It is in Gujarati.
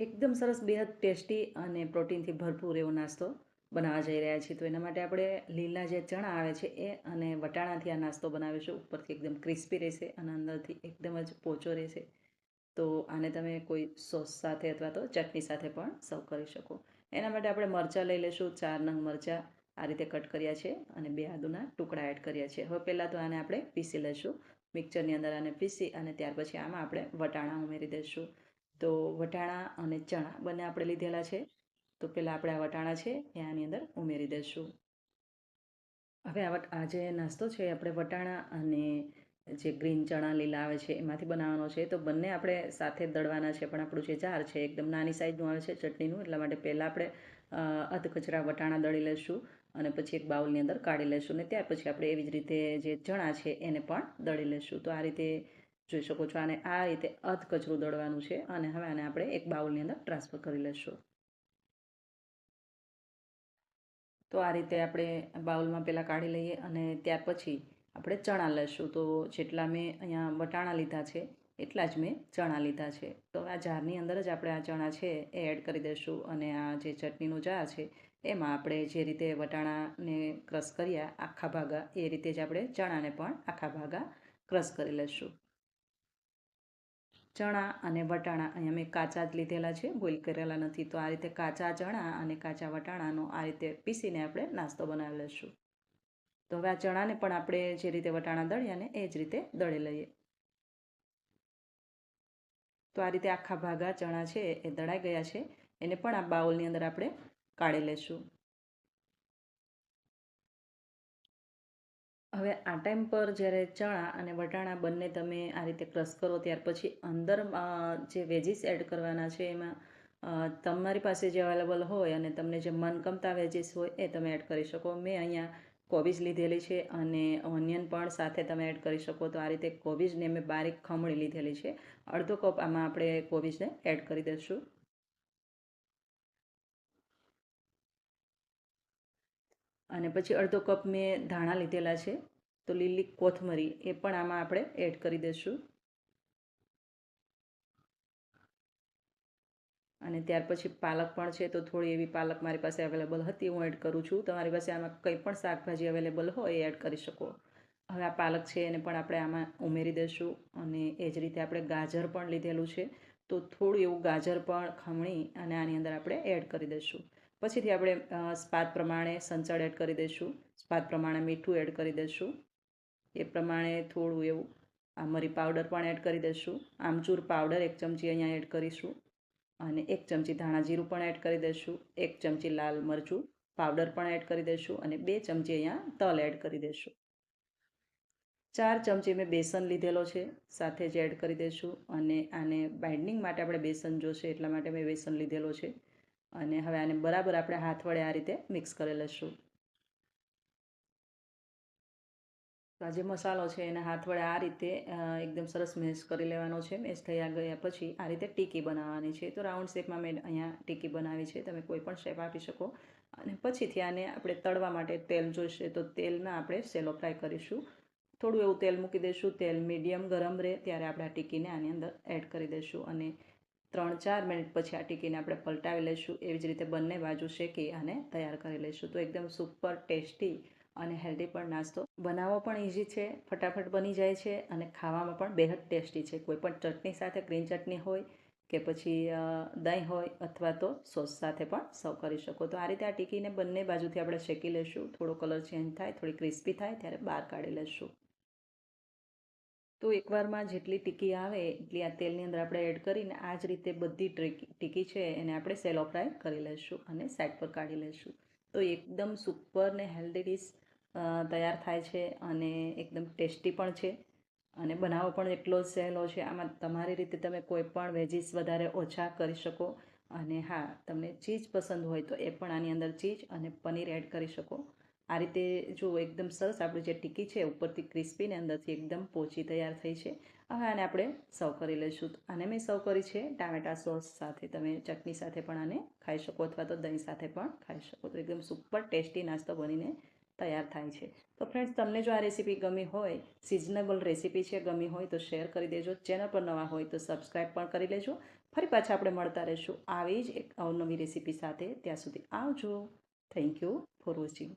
એકદમ સરસ બેહદ ટેસ્ટી અને પ્રોટીનથી ભરપૂર એવો નાસ્તો બનાવવા જઈ રહ્યા છીએ. તો એના માટે આપણે લીલા જે ચણા આવે છે એ અને વટાણાથી આ નાસ્તો બનાવીશું. ઉપરથી એકદમ ક્રિસ્પી રહેશે અને અંદરથી એકદમ જ પોચો રહેશે. તો આને તમે કોઈ સોસ સાથે અથવા તો ચટણી સાથે પણ સર્વ કરી શકો. એના માટે આપણે મરચાં લઈ લઈશું. 4 નંગ મરચાં આ રીતે કટ કર્યા છે અને 2 આદુના ટુકડા એડ કર્યા છે. હવે પહેલાં તો આને આપણે પીસી લઈશું. મિક્સરની અંદર આને પીસી અને ત્યાર પછી આમાં આપણે વટાણા ઉમેરી દઈશું. તો વટાણા અને ચણા બંને આપણે લીધેલા છે. તો પહેલાં આપણે આ વટાણા છે એ આની અંદર ઉમેરી દઈશું. હવે આ જે નાસ્તો છે આપણે વટાણા અને જે ગ્રીન ચણા લીલા આવે છે એમાંથી બનાવવાનો છે. તો બંને આપણે સાથે દળવાના છે, પણ આપણું જે જાર છે એકદમ નાની સાઈઝનું આવે છે ચટણીનું, એટલા માટે પહેલાં આપણે અધકચરા વટાણા દળી લઈશું અને પછી એક બાઉલની અંદર કાઢી લઈશું ને ત્યાર પછી આપણે એવી જ રીતે જે ચણા છે એને પણ દળી લઈશું. તો આ રીતે જોઈ શકો છો, આને આ રીતે અધકચરું દળવાનું છે અને હવે આને આપણે એક બાઉલની અંદર ટ્રાન્સફર કરી લઈશું. તો આ રીતે આપણે બાઉલમાં પહેલાં કાઢી લઈએ અને ત્યાર પછી આપણે ચણા લઈશું. તો જેટલા મેં અહીંયા વટાણા લીધા છે એટલા જ મેં ચણા લીધા છે. તો આ જારની અંદર જ આપણે આ ચણા છે એ એડ કરી દઈશું અને આ જે ચટણીનો જાર છે એમાં આપણે જે રીતે વટાણાને ક્રશ કર્યા આખા ભાગા એ રીતે જ આપણે ચણાને પણ આખા ભાગા ક્રશ કરી લઈશું. ચણા અને વટાણા અહીંયા મેં કાચા જ લીધેલા છે, બોઇલ કરેલા નથી. તો આ રીતે કાચા ચણા અને કાચા વટાણાનો આ રીતે પીસીને આપણે નાસ્તો બનાવી લઈશું. તો હવે આ ચણાને પણ આપણે જે રીતે વટાણા દળ્યા ને એ જ રીતે દળી લઈએ. તો આ રીતે આખા ભાગા ચણા છે એ દળાઈ ગયા છે. એને પણ આ બાઉલની અંદર આપણે કાઢી લઈશું. હવે આ ટાઈમ પર જ્યારે ચણા અને વટાણા બંને તમે આ રીતે ક્રશ કરો ત્યાર પછી અંદર જે વેજીસ એડ કરવાના છે એમાં તમારી પાસે જે અવેલેબલ હોય અને તમને જે મનગમતા વેજીસ હોય એ તમે એડ કરી શકો. મેં અહીંયા કોબીજ લીધેલી છે અને ઓનિયન પણ સાથે તમે એડ કરી શકો. તો આ રીતે કોબીજને મેં બારીક ખમણી લીધેલી છે. અડધો કપ આમાં આપણે કોબીજને એડ કરી દઈશું. અને પછી અડધો કપ મેં ધાણા લીધેલા છે. તો લીલી કોથમરી એ પણ આમાં આપણે એડ કરી દઈશું. અને ત્યાર પછી પાલક પણ છે. તો થોડી એવી પાલક મારી પાસે અવેલેબલ હતી, હું એડ કરું છું. તમારી પાસે આમાં કંઈ પણ શાકભાજી અવેલેબલ હોય એ એડ કરી શકો. હવે આ પાલક છે એને પણ આપણે આમાં ઉમેરી દઈશું અને એ જ રીતે આપણે ગાજર પણ લીધેલું છે. તો થોડું એવું ગાજર પણ ખમણી અને આની અંદર આપણે એડ કરી દઈશું. પછીથી આપણે સ્વાદ પ્રમાણે સંચળ એડ કરી દઈશું. સ્વાદ પ્રમાણે મીઠું એડ કરી દઈશું. એ પ્રમાણે થોડું એવું આ મરી પાવડર પણ એડ કરી દઈશું. આમચૂર પાવડર 1 ચમચી અહીંયા એડ કરીશું અને 1 ચમચી ધાણા જીરું પણ એડ કરી દઈશું. 1 ચમચી લાલ મરચું પાવડર પણ એડ કરી દઈશું અને 2 ચમચી અહીંયા તલ એડ કરી દઈશું. 4 ચમચી મેં બેસન લીધેલો છે, સાથે જ એડ કરી દઈશું અને આને બાઇન્ડિંગ માટે આપણે બેસન જોશે એટલા માટે મેં બેસન લીધેલો છે. અને હવે આને બરાબર આપણે હાથ વડે આ રીતે મિક્સ કરી લઈશું. તો આ જે મસાલો છે એને હાથ વડે આ રીતે એકદમ સરસ મેશ કરી લેવાનો છે. મેશ થયા ગયા પછી આ રીતે ટીકી બનાવવાની છે. તો રાઉન્ડ શેપમાં મેં અહીંયા ટીકી બનાવી છે. તમે કોઈ પણ શેપ આપી શકો. અને પછીથી આને આપણે તળવા માટે તેલ જોઈશે. તો તેલમાં આપણે સેલો ફ્રાય કરીશું. થોડું એવું તેલ મૂકી દઈશું. તેલ મીડિયમ ગરમ રહે ત્યારે આપણે આ ટીકીને આની અંદર એડ કરી દઈશું અને 3-4 મિનિટ પછી આ ટીકીને આપણે પલટાવી લઈશું. એવી જ રીતે બંને બાજુ શેકી આને તૈયાર કરી લઈશું. તો એકદમ સુપર ટેસ્ટી અને હેલ્ધી પણ નાસ્તો બનાવવો પણ ઇઝી છે, ફટાફટ બની જાય છે અને ખાવામાં પણ બેહદ ટેસ્ટી છે. કોઈ પણ ચટણી સાથે, ગ્રીન ચટણી હોય કે પછી દહીં હોય અથવા તો સોસ સાથે પણ સર્વ કરી શકો. તો આ રીતે આ ટીકીને બંને બાજુથી આપણે શેકી લઈશું. થોડો કલર ચેન્જ થાય, થોડી ક્રિસ્પી થાય ત્યારે બહાર કાઢી લઈશું. તો એકવારમાં જેટલી ટીકી આવે એટલી આ તેલની અંદર આપણે એડ કરીને આ જ રીતે બધી ટીકી છે એને આપણે સેલો ફ્રાય કરી લઈશું અને સાઈડ પર કાઢી લઈશું. તો એકદમ સુપર ને હેલ્ધી ડીશ તૈયાર થાય છે અને એકદમ ટેસ્ટી પણ છે અને બનાવવો પણ એટલો જ સહેલો છે. આમાં તમારી રીતે તમે કોઈ પણ વેજીસ વધારે ઓછા કરી શકો. અને હા, તમને ચીઝ પસંદ હોય તો એ પણ આની અંદર ચીઝ અને પનીર એડ કરી શકો. આ રીતે જો એકદમ સરસ આપણી જે ટીકી છે ઉપરથી ક્રિસ્પી ને અંદરથી એકદમ પોચી તૈયાર થઈ છે. હવે આને આપણે સર્વ કરી લઈશું. આને મેં સર્વ કરી છે ટામેટા સોસ સાથે. તમે ચટણી સાથે પણ આને ખાઈ શકો અથવા તો દહીં સાથે પણ ખાઈ શકો. તો એકદમ સુપર ટેસ્ટી નાસ્તો બનીને તૈયાર થાય છે. તો ફ્રેન્ડ્સ, તમને જો આ રેસીપી ગમી હોય, સિઝનેબલ રેસીપી છે, ગમી હોય તો શેર કરી દેજો. ચેનલ પર નવા હોય તો સબસ્ક્રાઈબ પણ કરી લેજો. ફરી પાછા આપણે મળતા રહીશું આવી જ એક અવનવી રેસીપી સાથે. ત્યાં સુધી આવજો. Thank you for watching.